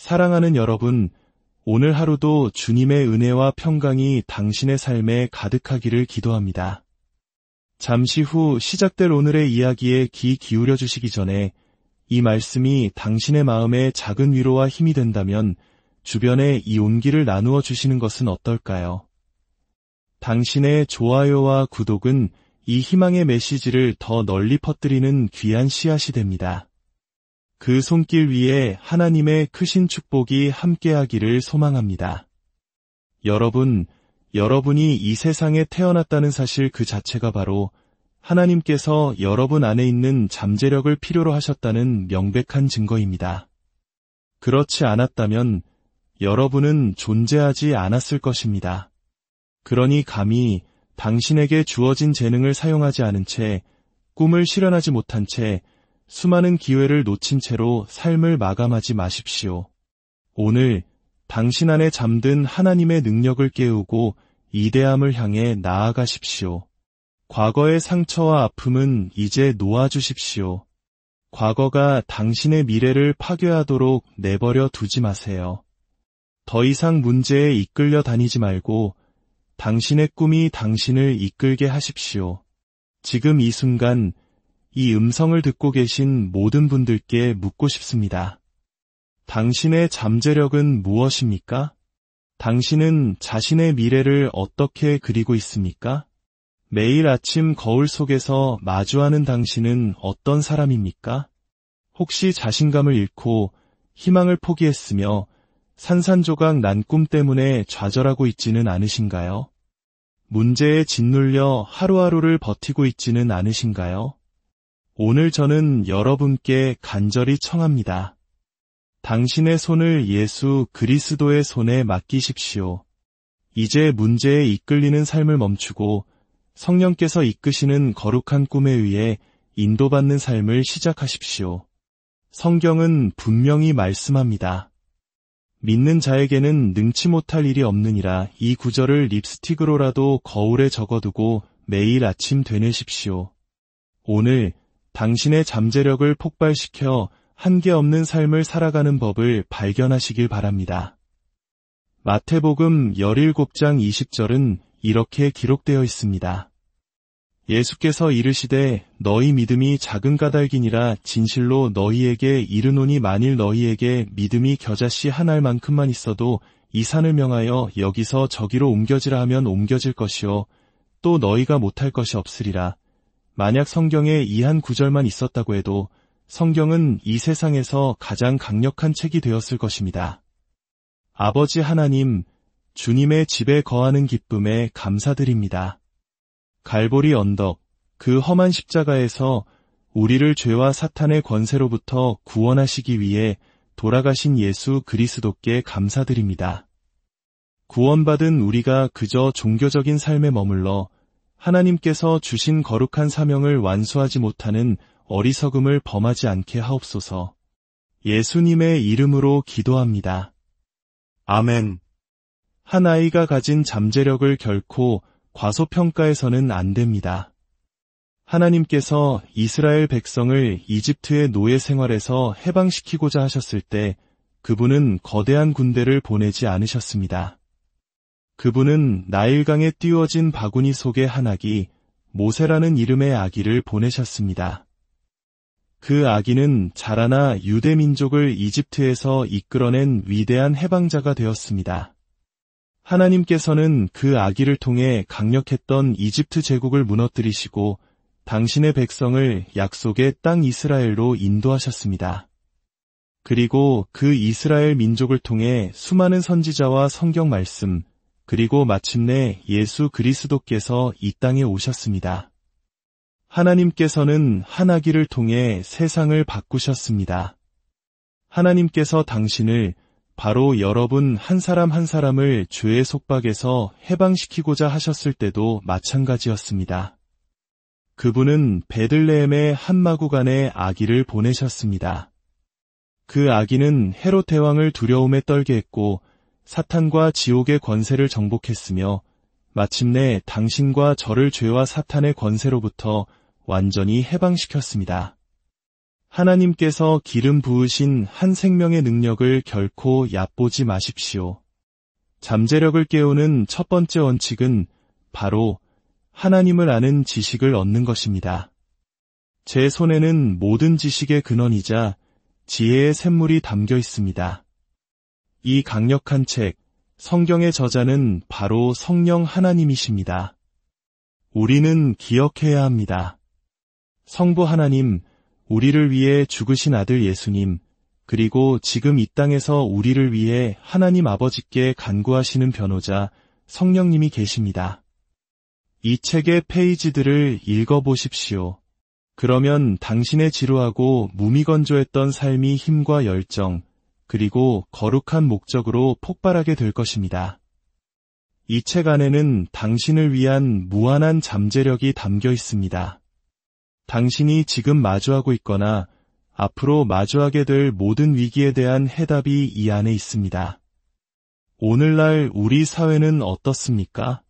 사랑하는 여러분, 오늘 하루도 주님의 은혜와 평강이 당신의 삶에 가득하기를 기도합니다. 잠시 후 시작될 오늘의 이야기에 귀 기울여 주시기 전에 이 말씀이 당신의 마음에 작은 위로와 힘이 된다면 주변에 이 온기를 나누어 주시는 것은 어떨까요? 당신의 좋아요와 구독은 이 희망의 메시지를 더 널리 퍼뜨리는 귀한 씨앗이 됩니다. 그 손길 위에 하나님의 크신 축복이 함께하기를 소망합니다. 여러분이 이 세상에 태어났다는 사실 그 자체가 바로 하나님께서 여러분 안에 있는 잠재력을 필요로 하셨다는 명백한 증거입니다. 그렇지 않았다면 여러분은 존재하지 않았을 것입니다. 그러니 감히 당신에게 주어진 재능을 사용하지 않은 채, 꿈을 실현하지 못한 채, 수많은 기회를 놓친 채로 삶을 마감하지 마십시오. 오늘 당신 안에 잠든 하나님의 능력을 깨우고 이대함을 향해 나아가십시오. 과거의 상처와 아픔은 이제 놓아주십시오. 과거가 당신의 미래를 파괴하도록 내버려 두지 마세요. 더 이상 문제에 이끌려 다니지 말고 당신의 꿈이 당신을 이끌게 하십시오. 지금 이 순간 이 음성을 듣고 계신 모든 분들께 묻고 싶습니다. 당신의 잠재력은 무엇입니까? 당신은 자신의 미래를 어떻게 그리고 있습니까? 매일 아침 거울 속에서 마주하는 당신은 어떤 사람입니까? 혹시 자신감을 잃고 희망을 포기했으며 산산조각 난 꿈 때문에 좌절하고 있지는 않으신가요? 문제에 짓눌려 하루하루를 버티고 있지는 않으신가요? 오늘 저는 여러분께 간절히 청합니다. 당신의 손을 예수 그리스도의 손에 맡기십시오. 이제 문제에 이끌리는 삶을 멈추고 성령께서 이끄시는 거룩한 꿈에 의해 인도받는 삶을 시작하십시오. 성경은 분명히 말씀합니다. 믿는 자에게는 능치 못할 일이 없느니라. 이 구절을 립스틱으로라도 거울에 적어두고 매일 아침 되뇌십시오. 오늘 당신의 잠재력을 폭발시켜 한계없는 삶을 살아가는 법을 발견하시길 바랍니다. 마태복음 17장 20절은 이렇게 기록되어 있습니다. 예수께서 이르시되 너희 믿음이 작은 까닭이니라. 진실로 너희에게 이르노니 만일 너희에게 믿음이 겨자씨 한 알만큼만 있어도 이 산을 명하여 여기서 저기로 옮겨지라 하면 옮겨질 것이요 또 너희가 못할 것이 없으리라. 만약 성경에 이 한 구절만 있었다고 해도 성경은 이 세상에서 가장 강력한 책이 되었을 것입니다. 아버지 하나님, 주님의 집에 거하는 기쁨에 감사드립니다. 갈보리 언덕, 그 험한 십자가에서 우리를 죄와 사탄의 권세로부터 구원하시기 위해 돌아가신 예수 그리스도께 감사드립니다. 구원받은 우리가 그저 종교적인 삶에 머물러 하나님께서 주신 거룩한 사명을 완수하지 못하는 어리석음을 범하지 않게 하옵소서. 예수님의 이름으로 기도합니다. 아멘. 한 아이가 가진 잠재력을 결코 과소평가해서는 안 됩니다. 하나님께서 이스라엘 백성을 이집트의 노예 생활에서 해방시키고자 하셨을 때 그분은 거대한 군대를 보내지 않으셨습니다. 그분은 나일강에 띄워진 바구니 속의 한 아기, 모세라는 이름의 아기를 보내셨습니다. 그 아기는 자라나 유대 민족을 이집트에서 이끌어낸 위대한 해방자가 되었습니다. 하나님께서는 그 아기를 통해 강력했던 이집트 제국을 무너뜨리시고 당신의 백성을 약속의 땅 이스라엘로 인도하셨습니다. 그리고 그 이스라엘 민족을 통해 수많은 선지자와 성경 말씀, 그리고 마침내 예수 그리스도께서 이 땅에 오셨습니다. 하나님께서는 한 아기를 통해 세상을 바꾸셨습니다. 하나님께서 당신을 바로 여러분 한 사람 한 사람을 죄의 속박에서 해방시키고자 하셨을 때도 마찬가지였습니다. 그분은 베들레헴의 한 마구간에 아기를 보내셨습니다. 그 아기는 헤롯 대왕을 두려움에 떨게 했고 사탄과 지옥의 권세를 정복했으며 마침내 당신과 저를 죄와 사탄의 권세로부터 완전히 해방시켰습니다. 하나님께서 기름 부으신 한 생명의 능력을 결코 얕보지 마십시오. 잠재력을 깨우는 첫 번째 원칙은 바로 하나님을 아는 지식을 얻는 것입니다. 제 손에는 모든 지식의 근원이자 지혜의 샘물이 담겨 있습니다. 이 강력한 책, 성경의 저자는 바로 성령 하나님이십니다. 우리는 기억해야 합니다. 성부 하나님, 우리를 위해 죽으신 아들 예수님, 그리고 지금 이 땅에서 우리를 위해 하나님 아버지께 간구하시는 변호자 성령님이 계십니다. 이 책의 페이지들을 읽어보십시오. 그러면 당신의 지루하고 무미건조했던 삶이 힘과 열정, 그리고 거룩한 목적으로 폭발하게 될 것입니다. 이 책 안에는 당신을 위한 무한한 잠재력이 담겨 있습니다. 당신이 지금 마주하고 있거나 앞으로 마주하게 될 모든 위기에 대한 해답이 이 안에 있습니다. 오늘날 우리 사회는 어떻습니까?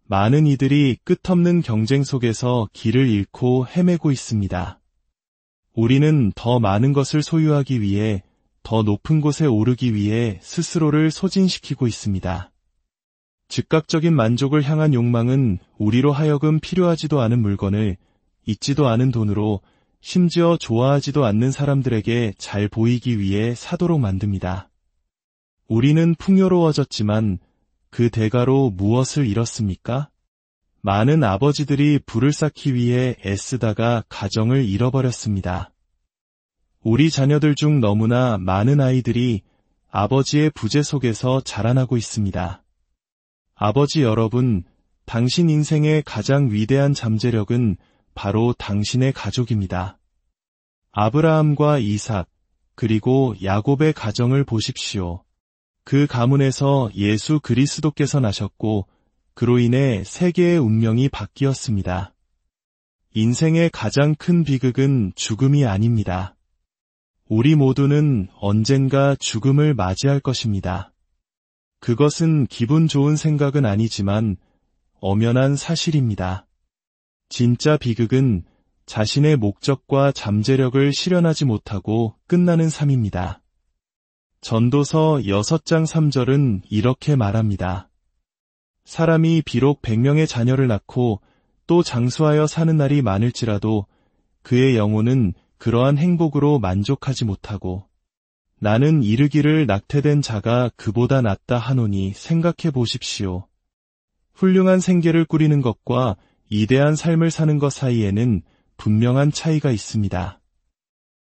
많은 이들이 끝없는 경쟁 속에서 길을 잃고 헤매고 있습니다. 우리는 더 많은 것을 소유하기 위해, 더 높은 곳에 오르기 위해 스스로를 소진시키고 있습니다. 즉각적인 만족을 향한 욕망은 우리로 하여금 필요하지도 않은 물건을 있지도 않은 돈으로, 심지어 좋아하지도 않는 사람들에게 잘 보이기 위해 사도록 만듭니다. 우리는 풍요로워졌지만 그 대가로 무엇을 잃었습니까? 많은 아버지들이 부를 쌓기 위해 애쓰다가 가정을 잃어버렸습니다. 우리 자녀들 중 너무나 많은 아이들이 아버지의 부재 속에서 자라나고 있습니다. 아버지 여러분, 당신 인생의 가장 위대한 잠재력은 바로 당신의 가족입니다. 아브라함과 이삭, 그리고 야곱의 가정을 보십시오. 그 가문에서 예수 그리스도께서 나셨고, 그로 인해 세계의 운명이 바뀌었습니다. 인생의 가장 큰 비극은 죽음이 아닙니다. 우리 모두는 언젠가 죽음을 맞이할 것입니다. 그것은 기분 좋은 생각은 아니지만 엄연한 사실입니다. 진짜 비극은 자신의 목적과 잠재력을 실현하지 못하고 끝나는 삶입니다. 전도서 6장 3절은 이렇게 말합니다. 사람이 비록 100명의 자녀를 낳고 또 장수하여 사는 날이 많을지라도 그의 영혼은 그러한 행복으로 만족하지 못하고 나는 이르기를 낙태된 자가 그보다 낫다 하노니 생각해 보십시오. 훌륭한 생계를 꾸리는 것과 이대한 삶을 사는 것 사이에는 분명한 차이가 있습니다.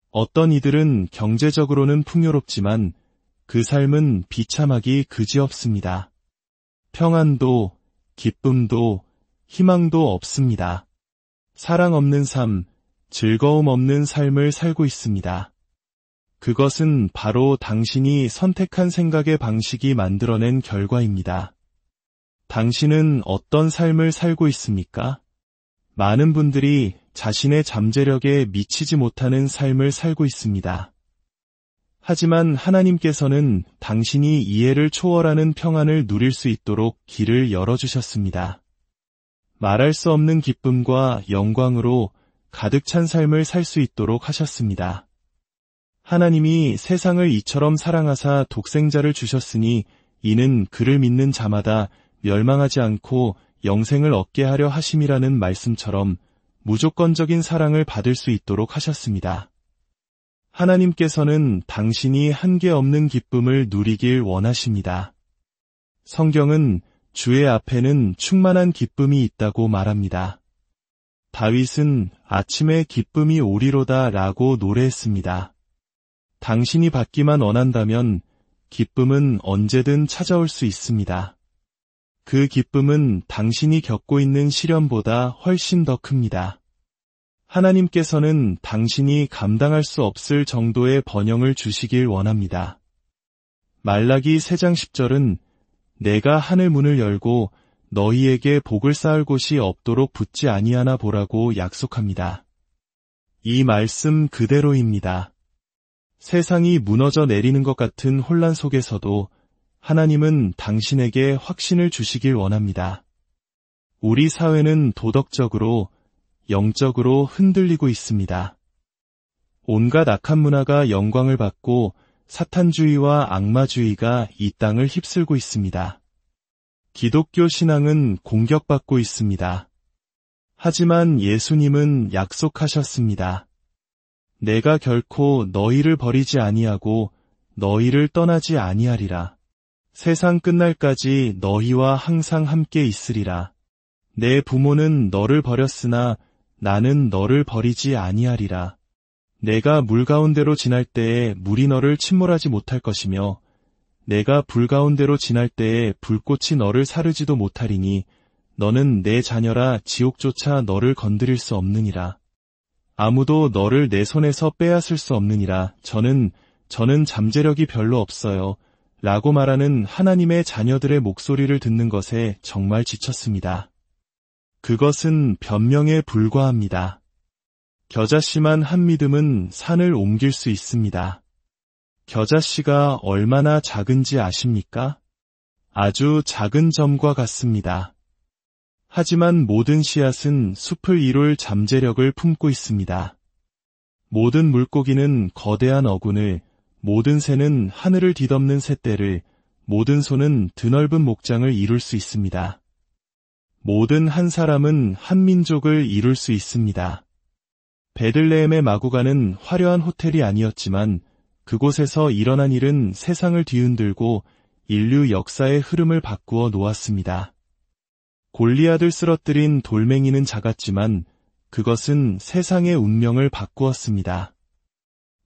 어떤 이들은 경제적으로는 풍요롭지만 그 삶은 비참하기 그지없습니다. 평안도, 기쁨도, 희망도 없습니다. 사랑 없는 삶, 즐거움 없는 삶을 살고 있습니다. 그것은 바로 당신이 선택한 생각의 방식이 만들어낸 결과입니다. 당신은 어떤 삶을 살고 있습니까? 많은 분들이 자신의 잠재력에 미치지 못하는 삶을 살고 있습니다. 하지만 하나님께서는 당신이 이해를 초월하는 평안을 누릴 수 있도록 길을 열어주셨습니다. 말할 수 없는 기쁨과 영광으로 가득 찬 삶을 살 수 있도록 하셨습니다. 하나님이 세상을 이처럼 사랑하사 독생자를 주셨으니 이는 그를 믿는 자마다 멸망하지 않고 영생을 얻게 하려 하심이라는 말씀처럼 무조건적인 사랑을 받을 수 있도록 하셨습니다. 하나님께서는 당신이 한계없는 기쁨을 누리길 원하십니다. 성경은 주의 앞에는 충만한 기쁨이 있다고 말합니다. 다윗은 아침에 기쁨이 오리로다 라고 노래했습니다. 당신이 받기만 원한다면 기쁨은 언제든 찾아올 수 있습니다. 그 기쁨은 당신이 겪고 있는 시련보다 훨씬 더 큽니다. 하나님께서는 당신이 감당할 수 없을 정도의 번영을 주시길 원합니다. 말라기 3장 10절은 내가 하늘 문을 열고 너희에게 복을 쌓을 곳이 없도록 붙지 아니하나 보라고 약속합니다. 이 말씀 그대로입니다. 세상이 무너져 내리는 것 같은 혼란 속에서도 하나님은 당신에게 확신을 주시길 원합니다. 우리 사회는 도덕적으로, 영적으로 흔들리고 있습니다. 온갖 악한 문화가 영광을 받고 사탄주의와 악마주의가 이 땅을 휩쓸고 있습니다. 기독교 신앙은 공격받고 있습니다. 하지만 예수님은 약속하셨습니다. 내가 결코 너희를 버리지 아니하고 너희를 떠나지 아니하리라. 세상 끝날까지 너희와 항상 함께 있으리라. 내 부모는 너를 버렸으나 나는 너를 버리지 아니하리라. 내가 물 가운데로 지날 때에 물이 너를 침몰하지 못할 것이며 내가 불 가운데로 지날 때에 불꽃이 너를 사르지도 못하리니 너는 내 자녀라 지옥조차 너를 건드릴 수 없느니라. 아무도 너를 내 손에서 빼앗을 수 없느니라. 저는 잠재력이 별로 없어요. 라고 말하는 하나님의 자녀들의 목소리를 듣는 것에 정말 지쳤습니다. 그것은 변명에 불과합니다. 겨자씨만 한 믿음은 산을 옮길 수 있습니다. 겨자씨가 얼마나 작은지 아십니까? 아주 작은 점과 같습니다. 하지만 모든 씨앗은 숲을 이룰 잠재력을 품고 있습니다. 모든 물고기는 거대한 어군을, 모든 새는 하늘을 뒤덮는 새떼를, 모든 소는 드넓은 목장을 이룰 수 있습니다. 모든 한 사람은 한 민족을 이룰 수 있습니다. 베들레헴의 마구간은 화려한 호텔이 아니었지만 그곳에서 일어난 일은 세상을 뒤흔들고 인류 역사의 흐름을 바꾸어 놓았습니다. 골리앗을 쓰러뜨린 돌멩이는 작았지만 그것은 세상의 운명을 바꾸었습니다.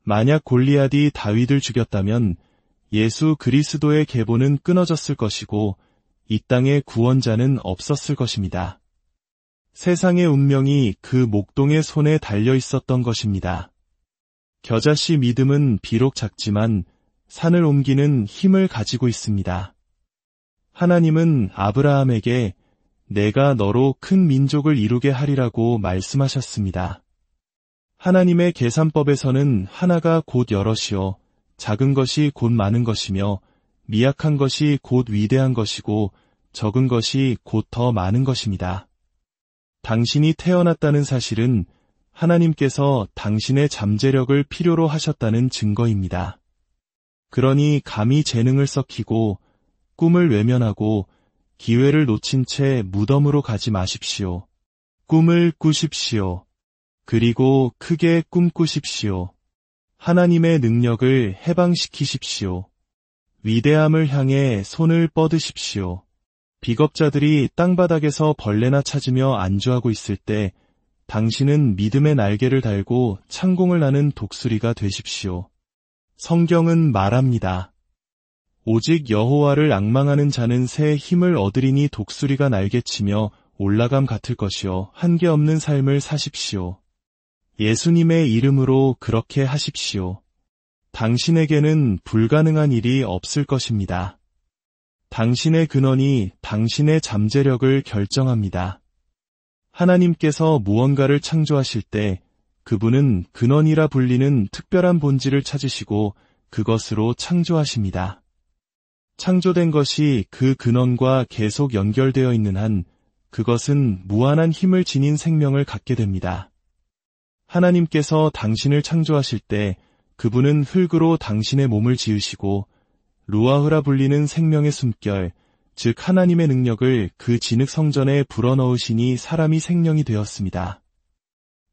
만약 골리앗이 다윗을 죽였다면 예수 그리스도의 계보는 끊어졌을 것이고 이 땅에 구원자는 없었을 것입니다. 세상의 운명이 그 목동의 손에 달려 있었던 것입니다. 겨자씨 믿음은 비록 작지만 산을 옮기는 힘을 가지고 있습니다. 하나님은 아브라함에게 내가 너로 큰 민족을 이루게 하리라고 말씀하셨습니다. 하나님의 계산법에서는 하나가 곧 여럿이요, 작은 것이 곧 많은 것이며 미약한 것이 곧 위대한 것이고 적은 것이 곧 더 많은 것입니다. 당신이 태어났다는 사실은 하나님께서 당신의 잠재력을 필요로 하셨다는 증거입니다. 그러니 감히 재능을 썩히고 꿈을 외면하고 기회를 놓친 채 무덤으로 가지 마십시오. 꿈을 꾸십시오. 그리고 크게 꿈꾸십시오. 하나님의 능력을 해방시키십시오. 위대함을 향해 손을 뻗으십시오. 비겁자들이 땅바닥에서 벌레나 찾으며 안주하고 있을 때 당신은 믿음의 날개를 달고 창공을 나는 독수리가 되십시오. 성경은 말합니다. 오직 여호와를 앙망하는 자는 새 힘을 얻으리니 독수리가 날개치며 올라감 같을 것이요 한계 없는 삶을 사십시오. 예수님의 이름으로 그렇게 하십시오. 당신에게는 불가능한 일이 없을 것입니다. 당신의 근원이 당신의 잠재력을 결정합니다. 하나님께서 무언가를 창조하실 때 그분은 근원이라 불리는 특별한 본질을 찾으시고 그것으로 창조하십니다. 창조된 것이 그 근원과 계속 연결되어 있는 한 그것은 무한한 힘을 지닌 생명을 갖게 됩니다. 하나님께서 당신을 창조하실 때 그분은 흙으로 당신의 몸을 지으시고 루아흐라 불리는 생명의 숨결, 즉 하나님의 능력을 그 진흙 성전에 불어넣으시니 사람이 생명이 되었습니다.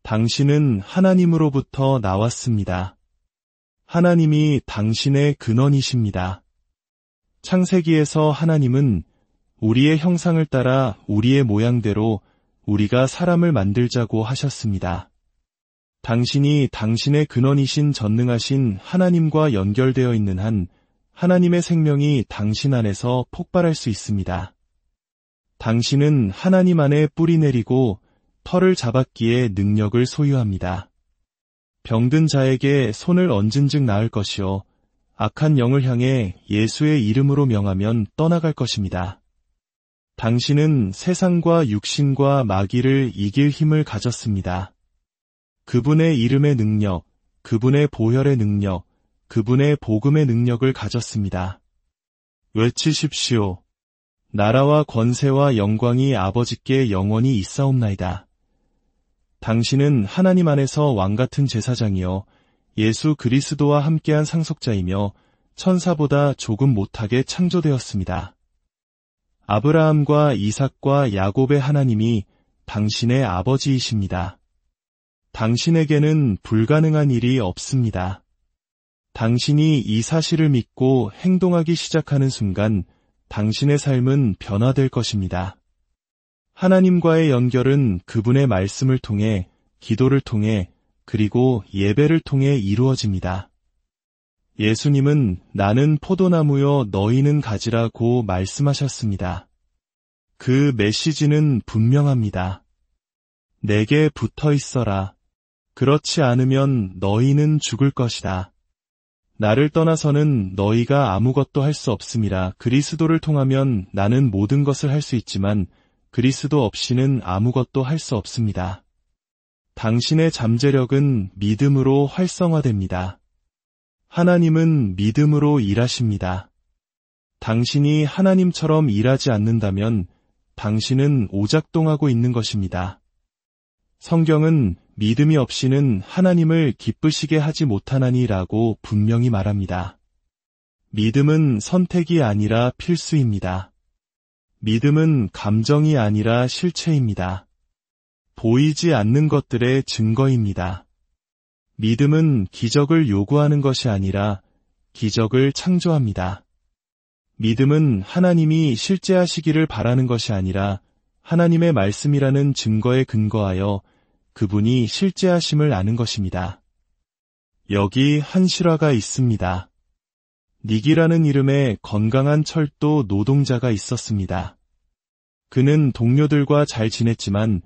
당신은 하나님으로부터 나왔습니다. 하나님이 당신의 근원이십니다. 창세기에서 하나님은 우리의 형상을 따라 우리의 모양대로 우리가 사람을 만들자고 하셨습니다. 당신이 당신의 근원이신 전능하신 하나님과 연결되어 있는 한 하나님의 생명이 당신 안에서 폭발할 수 있습니다. 당신은 하나님 안에 뿌리 내리고 털을 잡았기에 능력을 소유합니다. 병든 자에게 손을 얹은 즉 나을 것이요 악한 영을 향해 예수의 이름으로 명하면 떠나갈 것입니다. 당신은 세상과 육신과 마귀를 이길 힘을 가졌습니다. 그분의 이름의 능력, 그분의 보혈의 능력, 그분의 복음의 능력을 가졌습니다. 외치십시오. 나라와 권세와 영광이 아버지께 영원히 있사옵나이다. 당신은 하나님 안에서 왕같은 제사장이요 예수 그리스도와 함께한 상속자이며 천사보다 조금 못하게 창조되었습니다. 아브라함과 이삭과 야곱의 하나님이 당신의 아버지이십니다. 당신에게는 불가능한 일이 없습니다. 당신이 이 사실을 믿고 행동하기 시작하는 순간 당신의 삶은 변화될 것입니다. 하나님과의 연결은 그분의 말씀을 통해, 기도를 통해, 그리고 예배를 통해 이루어집니다. 예수님은 나는 포도나무요 너희는 가지라고 말씀하셨습니다. 그 메시지는 분명합니다. 내게 붙어 있어라. 그렇지 않으면 너희는 죽을 것이다. 나를 떠나서는 너희가 아무것도 할 수 없음이라. 그리스도를 통하면 나는 모든 것을 할 수 있지만 그리스도 없이는 아무것도 할 수 없습니다. 당신의 잠재력은 믿음으로 활성화됩니다. 하나님은 믿음으로 일하십니다. 당신이 하나님처럼 일하지 않는다면 당신은 오작동하고 있는 것입니다. 성경은 믿음이 없이는 하나님을 기쁘시게 하지 못하나니라고 분명히 말합니다. 믿음은 선택이 아니라 필수입니다. 믿음은 감정이 아니라 실체입니다. 보이지 않는 것들의 증거입니다. 믿음은 기적을 요구하는 것이 아니라 기적을 창조합니다. 믿음은 하나님이 실제하시기를 바라는 것이 아니라 하나님의 말씀이라는 증거에 근거하여 그분이 실제하심을 아는 것입니다. 여기 한 실화가 있습니다. 닉이라는 이름의 건강한 철도 노동자가 있었습니다. 그는 동료들과 잘 지냈지만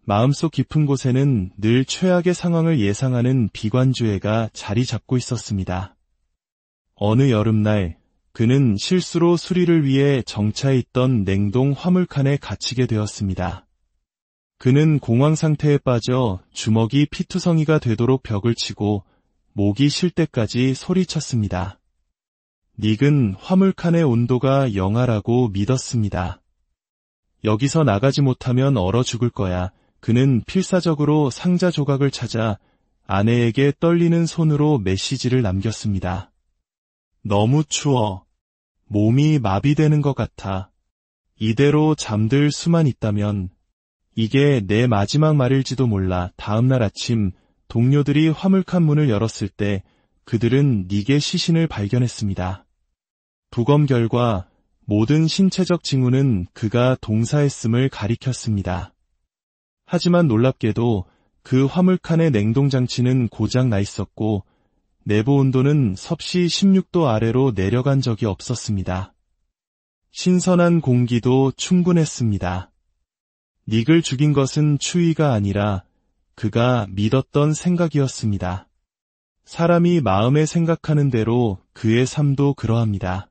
마음속 깊은 곳에는 늘 최악의 상황을 예상하는 비관주의가 자리 잡고 있었습니다. 어느 여름날 그는 실수로 수리를 위해 정차해 있던 냉동 화물칸에 갇히게 되었습니다. 그는 공황 상태에 빠져 주먹이 피투성이가 되도록 벽을 치고 목이 쉴 때까지 소리쳤습니다. 닉은 화물칸의 온도가 영하라고 믿었습니다. 여기서 나가지 못하면 얼어 죽을 거야. 그는 필사적으로 상자 조각을 찾아 아내에게 떨리는 손으로 메시지를 남겼습니다. 너무 추워. 몸이 마비되는 것 같아. 이대로 잠들 수만 있다면 이게 내 마지막 말일지도 몰라. 다음날 아침 동료들이 화물칸 문을 열었을 때 그들은 닉의 시신을 발견했습니다. 부검 결과 모든 신체적 징후는 그가 동사했음을 가리켰습니다. 하지만 놀랍게도 그 화물칸의 냉동장치는 고장 나 있었고 내부 온도는 섭씨 16도 아래로 내려간 적이 없었습니다. 신선한 공기도 충분했습니다. 닉을 죽인 것은 추위가 아니라 그가 믿었던 생각이었습니다. 사람이 마음에 생각하는 대로 그의 삶도 그러합니다.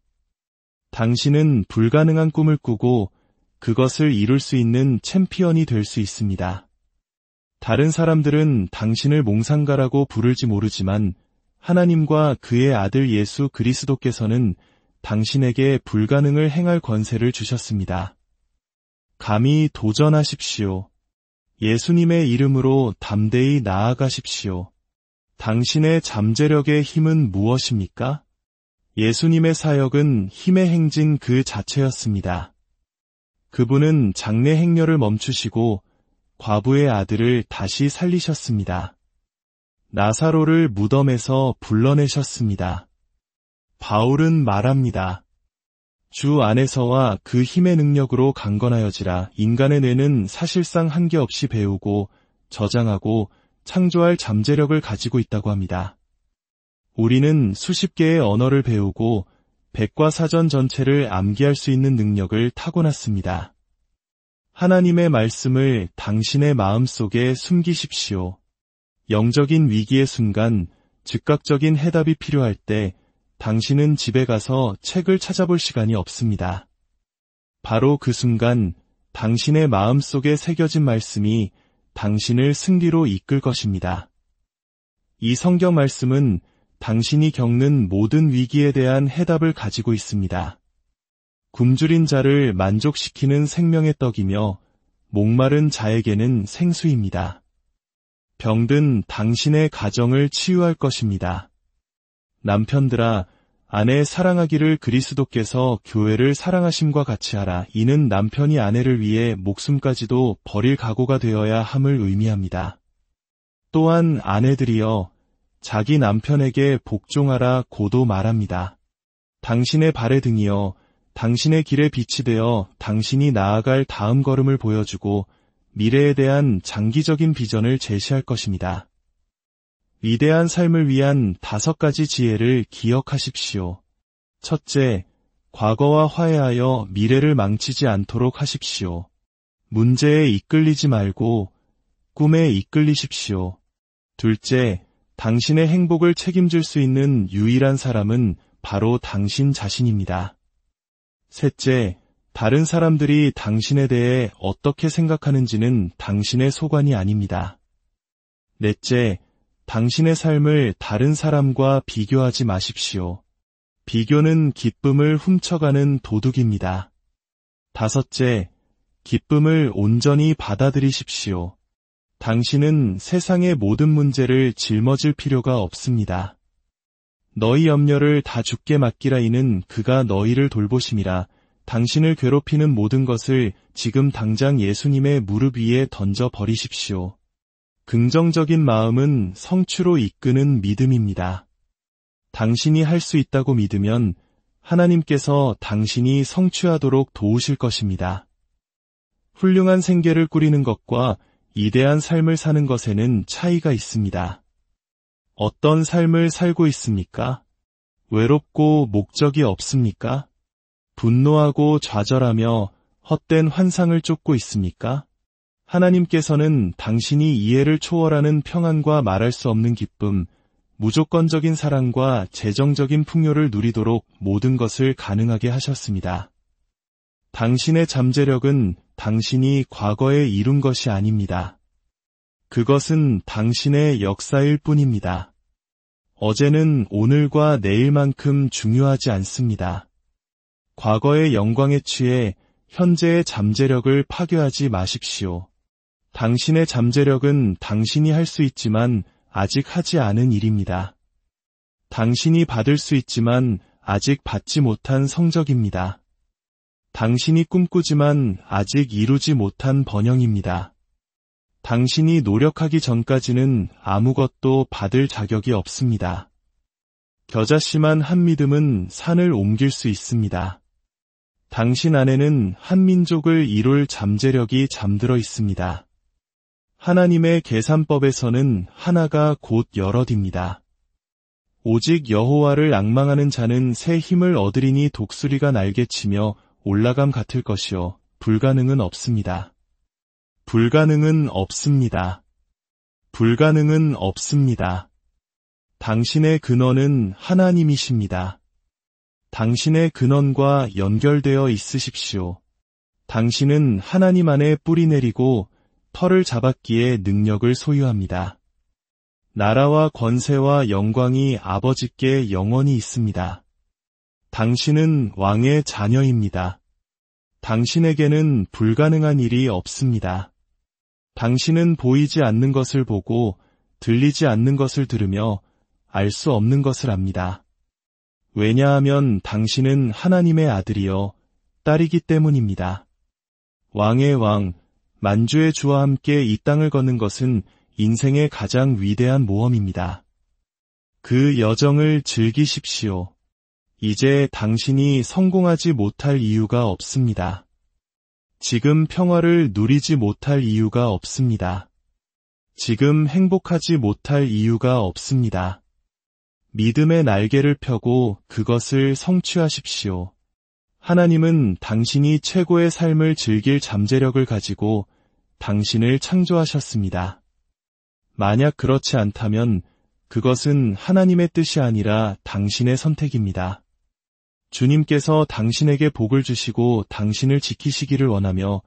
당신은 불가능한 꿈을 꾸고 그것을 이룰 수 있는 챔피언이 될 수 있습니다. 다른 사람들은 당신을 몽상가라고 부를지 모르지만 하나님과 그의 아들 예수 그리스도께서는 당신에게 불가능을 행할 권세를 주셨습니다. 감히 도전하십시오. 예수님의 이름으로 담대히 나아가십시오. 당신의 잠재력의 힘은 무엇입니까? 예수님의 사역은 힘의 행진 그 자체였습니다. 그분은 장래 행렬을 멈추시고 과부의 아들을 다시 살리셨습니다. 나사로를 무덤에서 불러내셨습니다. 바울은 말합니다. 주 안에서와 그 힘의 능력으로 강건하여지라. 인간의 뇌는 사실상 한계없이 배우고 저장하고 창조할 잠재력을 가지고 있다고 합니다. 우리는 수십 개의 언어를 배우고 백과사전 전체를 암기할 수 있는 능력을 타고났습니다. 하나님의 말씀을 당신의 마음속에 숨기십시오. 영적인 위기의 순간, 즉각적인 해답이 필요할 때 당신은 집에 가서 책을 찾아볼 시간이 없습니다. 바로 그 순간 당신의 마음속에 새겨진 말씀이 당신을 승리로 이끌 것입니다. 이 성경 말씀은 당신이 겪는 모든 위기에 대한 해답을 가지고 있습니다. 굶주린 자를 만족시키는 생명의 떡이며 목마른 자에게는 생수입니다. 병든 당신의 가정을 치유할 것입니다. 남편들아, 아내 사랑하기를 그리스도께서 교회를 사랑하심과 같이 하라. 이는 남편이 아내를 위해 목숨까지도 버릴 각오가 되어야 함을 의미합니다. 또한 아내들이여, 자기 남편에게 복종하라 고도 말합니다. 당신의 발의 등이여, 당신의 길에 빛이 되어 당신이 나아갈 다음 걸음을 보여주고 미래에 대한 장기적인 비전을 제시할 것입니다. 위대한 삶을 위한 5가지 지혜를 기억하십시오. 첫째, 과거와 화해하여 미래를 망치지 않도록 하십시오. 문제에 이끌리지 말고 꿈에 이끌리십시오. 둘째, 당신의 행복을 책임질 수 있는 유일한 사람은 바로 당신 자신입니다. 셋째, 다른 사람들이 당신에 대해 어떻게 생각하는지는 당신의 소관이 아닙니다. 넷째, 당신의 삶을 다른 사람과 비교하지 마십시오. 비교는 기쁨을 훔쳐가는 도둑입니다. 다섯째, 기쁨을 온전히 받아들이십시오. 당신은 세상의 모든 문제를 짊어질 필요가 없습니다. 너희 염려를 다 주께 맡기라. 이는 그가 너희를 돌보심이라. 당신을 괴롭히는 모든 것을 지금 당장 예수님의 무릎 위에 던져 버리십시오. 긍정적인 마음은 성취로 이끄는 믿음입니다. 당신이 할 수 있다고 믿으면 하나님께서 당신이 성취하도록 도우실 것입니다. 훌륭한 생계를 꾸리는 것과 이대한 삶을 사는 것에는 차이가 있습니다. 어떤 삶을 살고 있습니까? 외롭고 목적이 없습니까? 분노하고 좌절하며 헛된 환상을 쫓고 있습니까? 하나님께서는 당신이 이해를 초월하는 평안과 말할 수 없는 기쁨, 무조건적인 사랑과 재정적인 풍요를 누리도록 모든 것을 가능하게 하셨습니다. 당신의 잠재력은 당신이 과거에 이룬 것이 아닙니다. 그것은 당신의 역사일 뿐입니다. 어제는 오늘과 내일만큼 중요하지 않습니다. 과거의 영광에 취해 현재의 잠재력을 파괴하지 마십시오. 당신의 잠재력은 당신이 할 수 있지만 아직 하지 않은 일입니다. 당신이 받을 수 있지만 아직 받지 못한 성적입니다. 당신이 꿈꾸지만 아직 이루지 못한 번영입니다. 당신이 노력하기 전까지는 아무것도 받을 자격이 없습니다. 겨자씨만 한 믿음은 산을 옮길 수 있습니다. 당신 안에는 한 민족을 이룰 잠재력이 잠들어 있습니다. 하나님의 계산법에서는 하나가 곧 여럿입니다. 오직 여호와를 앙망하는 자는 새 힘을 얻으리니 독수리가 날개치며 올라감 같을 것이요 불가능은 없습니다. 불가능은 없습니다. 불가능은 없습니다. 당신의 근원은 하나님이십니다. 당신의 근원과 연결되어 있으십시오. 당신은 하나님 안에 뿌리 내리고 털을 잡았기에 능력을 소유합니다. 나라와 권세와 영광이 아버지께 영원히 있습니다. 당신은 왕의 자녀입니다. 당신에게는 불가능한 일이 없습니다. 당신은 보이지 않는 것을 보고 들리지 않는 것을 들으며 알 수 없는 것을 압니다. 왜냐하면 당신은 하나님의 아들이요 딸이기 때문입니다. 왕의 왕, 만주의 주와 함께 이 땅을 걷는 것은 인생의 가장 위대한 모험입니다. 그 여정을 즐기십시오. 이제 당신이 성공하지 못할 이유가 없습니다. 지금 평화를 누리지 못할 이유가 없습니다. 지금 행복하지 못할 이유가 없습니다. 믿음의 날개를 펴고 그것을 성취하십시오. 하나님은 당신이 최고의 삶을 즐길 잠재력을 가지고 당신을 창조하셨습니다. 만약 그렇지 않다면 그것은 하나님의 뜻이 아니라 당신의 선택입니다. 주님께서 당신에게 복을 주시고 당신을 지키시기를 원하며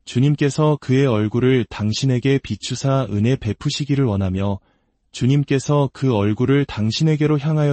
주님께서 그의 얼굴을 당신에게 비추사 은혜 베푸시기를 원하며 주님께서 그 얼굴을 당신에게로 향하여